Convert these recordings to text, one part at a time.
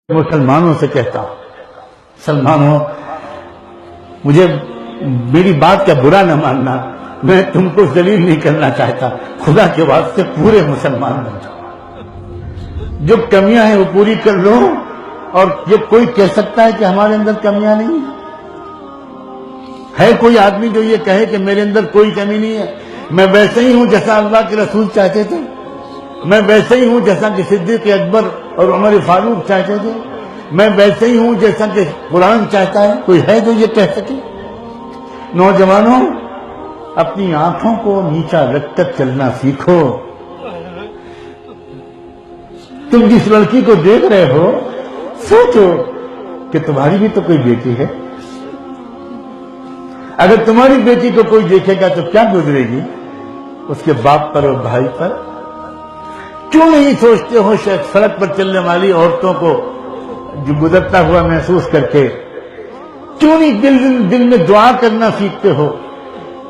مسلمانوں سے کہتا ہوں، مسلمانوں مجھے میری بات کا برا نہ ماننا، میں تم کو ذلیل نہیں کرنا چاہتا، خدا کے واسطے پورے مسلمان بن جاؤ، جو کمیاں ہیں وہ پوری کر لو۔ اور یہ کوئی کہہ سکتا ہے کہ ہمارے اندر کمیاں نہیں ہیں؟ ہے کوئی آدمی جو یہ کہے کہ میرے اندر کوئی کمی نہیں ہے؟ میں ویسے ہی ہوں جیسا اللہ کے رسول چاہتے تھے، میں ویسے ہی ہوں جیسا کہ صدیق اکبر اور عمر فاروق چاہتے تھے، میں ویسے ہی ہوں جیسا کہ قرآن چاہتا ہے۔ کوئی ہے جو یہ کہہ سکے؟ نوجوانوں، اپنی آنکھوں کو نیچا رکھ کر چلنا سیکھو۔ تم جس لڑکی کو دیکھ رہے ہو سوچو کہ تمہاری بھی تو کوئی بیٹی ہے۔ اگر تمہاری بیٹی کو کوئی دیکھے گا تو کیا گزرے گی اس کے باپ پر اور بھائی پر؟ کیوں نہیں سوچتے ہو سڑک پر چلنے والی عورتوں کو جو گزرتا ہوا محسوس کر کے؟ کیوں نہیں دل میں دعا کرنا سیکھتے ہو؟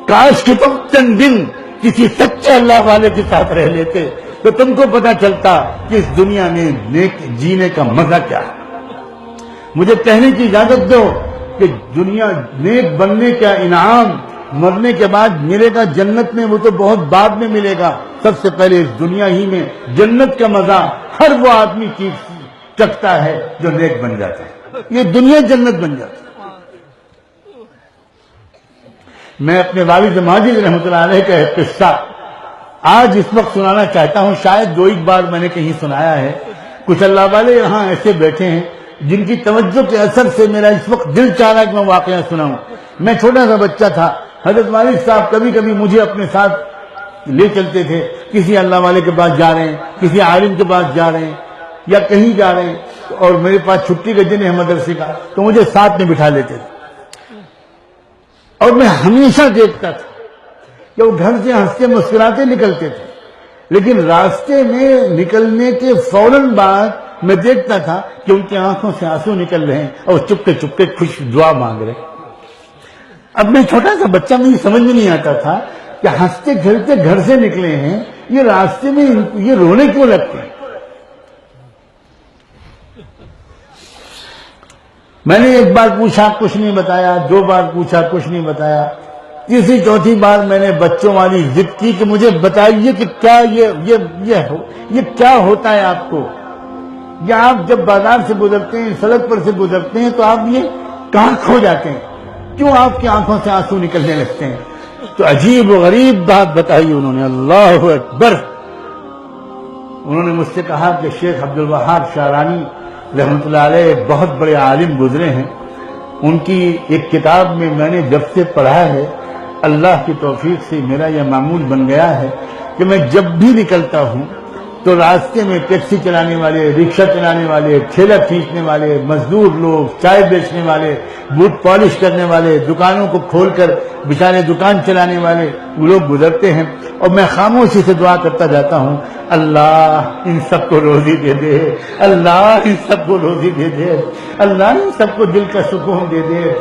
کاش کہ تم چند دن کسی سچے اللہ والے کے ساتھ رہ لیتے تو تم کو پتا چلتا کہ اس دنیا میں نیک جینے کا مزہ کیا ہے۔ مجھے کہنے کی اجازت دو کہ دنیا نیک بننے کا انعام مرنے کے بعد ملے گا جنت میں، وہ تو بہت بعد میں ملے گا۔ سب سے پہلے اس دنیا ہی میں جنت کا مزہ ہر وہ آدمی چکھتا ہے جو نیک بن جاتا ہے، یہ دنیا جنت بن جاتی ہے۔ میں اپنے والد ماجد رحمۃ اللہ علیہ کا ایک قصہ آج اس وقت سنانا چاہتا ہوں، شاید دو ایک بار میں نے کہیں سنایا ہے۔ کچھ اللہ والے یہاں ایسے بیٹھے ہیں جن کی توجہ کے اثر سے میرا اس وقت دل چاہ رہا ہے کہ میں واقعہ سناؤں۔ میں چھوٹا سا بچہ تھا، حضرت والد صاحب کبھی کبھی مجھے اپنے ساتھ لے چلتے تھے، کسی اللہ والے کے پاس جا رہے ہیں، کسی عالم کے پاس جا رہے ہیں یا کہیں جا رہے ہیں، اور میرے پاس چھٹی کا دن ہے مدرسے کا تو مجھے ساتھ میں بٹھا لیتے تھے، اور میں ہمیشہ دیکھتا تھا کہ وہ گھر سے ہنستے مسکراتے نکلتے تھے، لیکن راستے میں نکلنے کے فوراً بعد میں دیکھتا تھا کہ ان کی آنکھوں سے آنسو نکل رہے ہیں اور چپکے چپکے خوش دعا مانگ رہے ہیں۔ اب میں چھوٹا سا بچہ، مجھے سمجھ میں نہیں آتا تھا کہ ہنستے کھیلتے گھر سے نکلے ہیں، یہ راستے میں یہ رونے کیوں لگتے ہیں؟ میں نے ایک بار پوچھا، کچھ نہیں بتایا، دو بار پوچھا، کچھ نہیں بتایا، تیسری چوتھی بار میں نے بچوں والی ضد کی کہ مجھے بتائیے کہ کیا یہ کیا ہوتا ہے آپ کو؟ یا آپ جب بازار سے گزرتے ہیں، سڑک پر سے گزرتے ہیں تو آپ یہ کہاں کھو جاتے ہیں؟ کیوں آپ کی آنکھوں سے آنسو نکلنے لگتے ہیں؟ تو عجیب و غریب بات بتائی انہوں نے، اللہ اکبر۔ انہوں نے مجھ سے کہا کہ شیخ عبد الوہاب شعرانی رحمۃ اللہ علیہ بہت بڑے عالم گزرے ہیں، ان کی ایک کتاب میں میں نے جب سے پڑھا ہے، اللہ کی توفیق سے میرا یہ معمول بن گیا ہے کہ میں جب بھی نکلتا ہوں تو راستے میں ٹیکسی چلانے والے، رکشہ چلانے والے، ٹھیلا کھینچنے والے، مزدور لوگ، چائے بیچنے والے، بوٹ پالش کرنے والے، دکانوں کو کھول کر بیچارے دکان چلانے والے وہ لوگ گزرتے ہیں، اور میں خاموشی سے دعا کرتا جاتا ہوں، اللہ ان سب کو روزی دے دے، اللہ ان سب کو روزی دے دے، اللہ ان سب کو دل کا سکون دے دے۔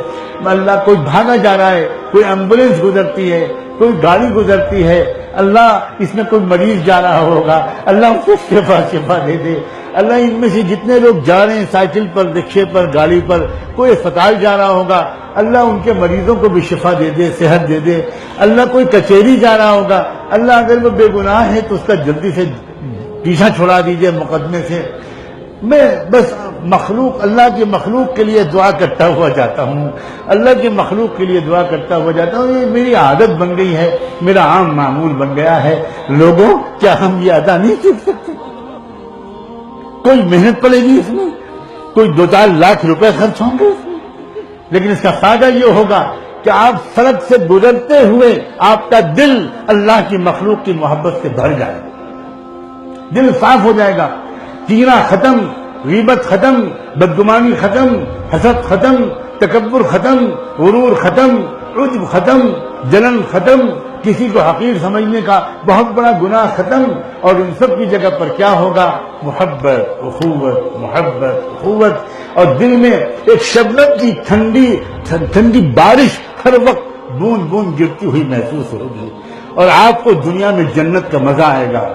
اللہ کوئی بھاگا جا رہا ہے، کوئی ایمبولینس گزرتی ہے، کوئی گاڑی گزرتی ہے، اللہ اس میں کوئی مریض جا رہا ہوگا، اللہ ان کو شفا دے دے۔ اللہ ان میں سے جتنے لوگ جا رہے ہیں سائیکل پر، رکشے پر، گاڑی پر، کوئی اسپتال جا رہا ہوگا، اللہ ان کے مریضوں کو بھی شفا دے دے، صحت دے دے۔ اللہ کوئی کچہری جا رہا ہوگا، اللہ اگر وہ بے گناہ ہے تو اس کا جلدی سے پیچھا چھڑا دیجئے مقدمے سے۔ میں بس مخلوق، اللہ کی مخلوق کے لیے دعا کرتا ہوا جاتا ہوں، اللہ کی مخلوق کے لیے دعا کرتا ہوا جاتا ہوں۔ یہ میری عادت بن گئی ہے، میرا عام معمول بن گیا ہے۔ لوگوں، کیا ہم یہ ادا نہیں سیکھ سکتے؟ کوئی محنت پڑے گی اس میں، کوئی 2-4 لاکھ روپے خرچ ہوں گے اس میں، لیکن اس کا فائدہ یہ ہوگا کہ آپ سڑک سے گزرتے ہوئے آپ کا دل اللہ کی مخلوق کی محبت سے بھر جائے گا، دل صاف ہو جائے گا، کینہ ختم، غیبت ختم، بدگمانی ختم، حسد ختم، تکبر ختم، غرور ختم، عجب ختم، جلن ختم، کسی کو حقیر سمجھنے کا بہت بڑا گناہ ختم، اور ان سب کی جگہ پر کیا ہوگا؟ محبت، اخوت، محبت، اخوت، اور دل میں ایک شبنم کی ٹھنڈی بارش ہر وقت بوند بوند گرتی ہوئی محسوس ہوگی، اور آپ کو دنیا میں جنت کا مزہ آئے گا۔